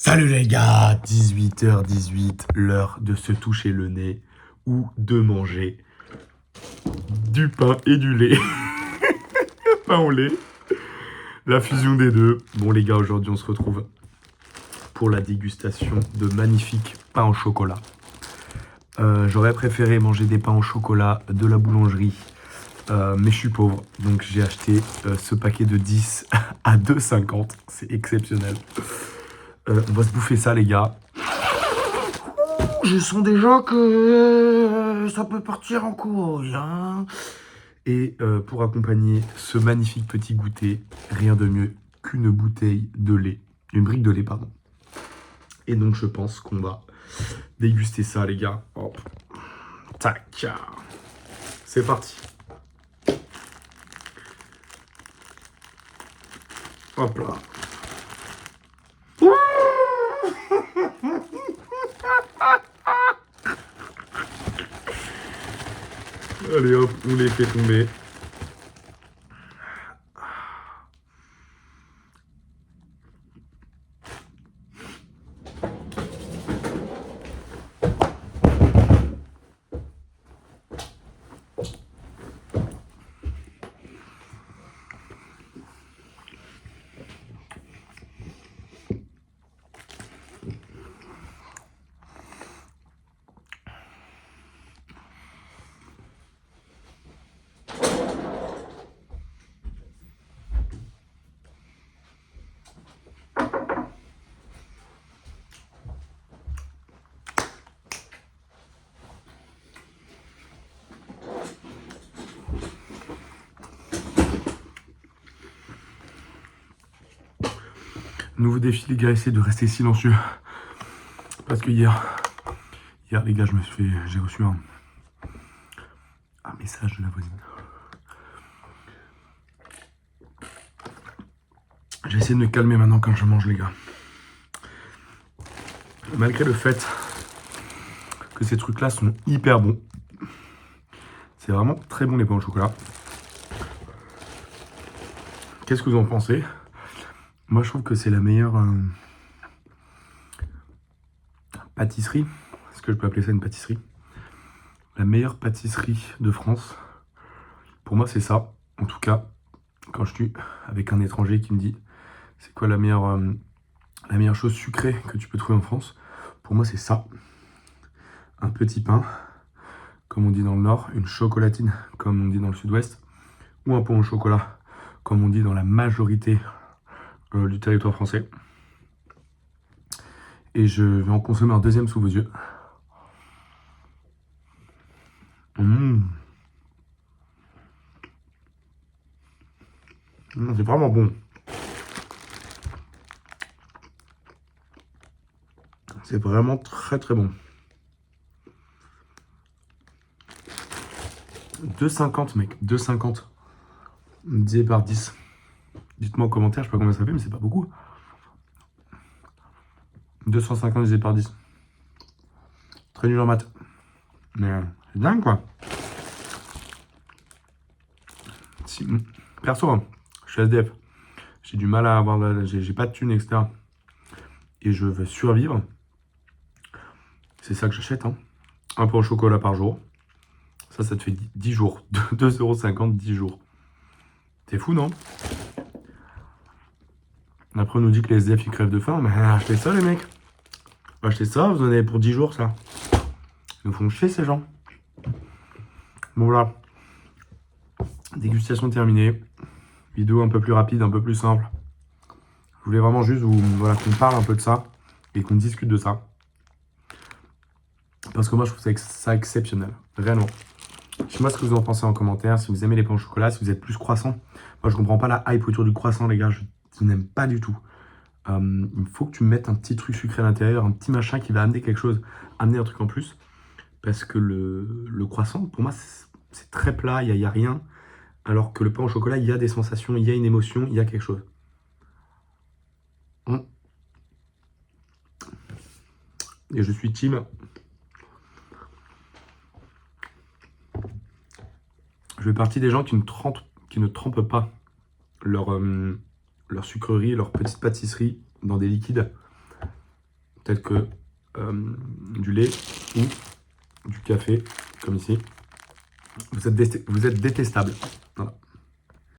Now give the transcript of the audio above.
Salut les gars, 18h18, l'heure de se toucher le nez ou de manger du pain et du lait. Pain au lait, la fusion des deux. Bon les gars, aujourd'hui on se retrouve pour la dégustation de magnifiques pains au chocolat. J'aurais préféré manger des pains au chocolat de la boulangerie, mais je suis pauvre, donc j'ai acheté ce paquet de 10 à 2,50, c'est exceptionnel. On va se bouffer ça les gars. Je sens déjà que ça peut partir en couille. Hein. Et pour accompagner ce magnifique petit goûter, rien de mieux qu'une bouteille de lait. Une brique de lait, pardon. Et donc je pense qu'on va déguster ça, les gars. Hop. Tac. C'est parti. Hop là. Allez hop, on les fait tomber. Nouveau défi les gars, essayez de rester silencieux. Parce que hier les gars, j'ai reçu un message de la voisine. J'essaie de me calmer maintenant quand je mange les gars. Malgré le fait que ces trucs là sont hyper bons. C'est vraiment très bon les pains au chocolat. Qu'est-ce que vous en pensez? Moi je trouve que c'est la meilleure pâtisserie. Est-ce que je peux appeler ça une pâtisserie? La meilleure pâtisserie de France. Pour moi c'est ça. En tout cas, quand je suis avec un étranger qui me dit c'est quoi la meilleure chose sucrée que tu peux trouver en France, pour moi c'est ça. Un petit pain, comme on dit dans le nord, une chocolatine, comme on dit dans le sud-ouest, ou un pain au chocolat, comme on dit dans la majorité du territoire français. Et je vais en consommer un deuxième sous vos yeux. C'est vraiment bon. C'est vraiment très très bon. 2,50 mec, 2,50 divisé par 10. Dites-moi en commentaire, je sais pas combien ça fait, mais c'est pas beaucoup. 250 divisé par 10. Très nul en maths. Mais c'est dingue quoi. Perso, hein, je suis SDF. J'ai du mal à avoir, j'ai pas de thunes, etc. Et je veux survivre. C'est ça que j'achète. Hein. Un pain au chocolat par jour. Ça te fait 10 jours. 2,50 €, 10 jours. C'est fou, non? Après, on nous dit que les SDF, ils crèvent de faim. Mais achetez ça, les mecs. Achetez ça, vous en avez pour 10 jours, ça. Ils nous font chier, ces gens. Bon, voilà. Dégustation terminée. Vidéo un peu plus rapide, un peu plus simple. Je voulais vraiment juste voilà, qu'on parle un peu de ça et qu'on discute de ça. Parce que moi, je trouve ça exceptionnel. Réellement. Dites-moi ce que vous en pensez en commentaire. Si vous aimez les pains au chocolat, si vous êtes plus croissant. Moi, je comprends pas la hype autour du croissant, les gars. Je n'aime pas du tout. Il faut que tu mettes un petit truc sucré à l'intérieur, un petit machin qui va amener quelque chose, amener un truc en plus. Parce que le croissant, pour moi, c'est très plat, il n'y a rien. Alors que le pain au chocolat, il y a des sensations, il y a une émotion, il y a quelque chose. Et je suis team. Je fais partie des gens qui ne trempent pas leur sucrerie, leur petite pâtisserie dans des liquides. tel que du lait ou du café, comme ici. Vous êtes détestable. Voilà.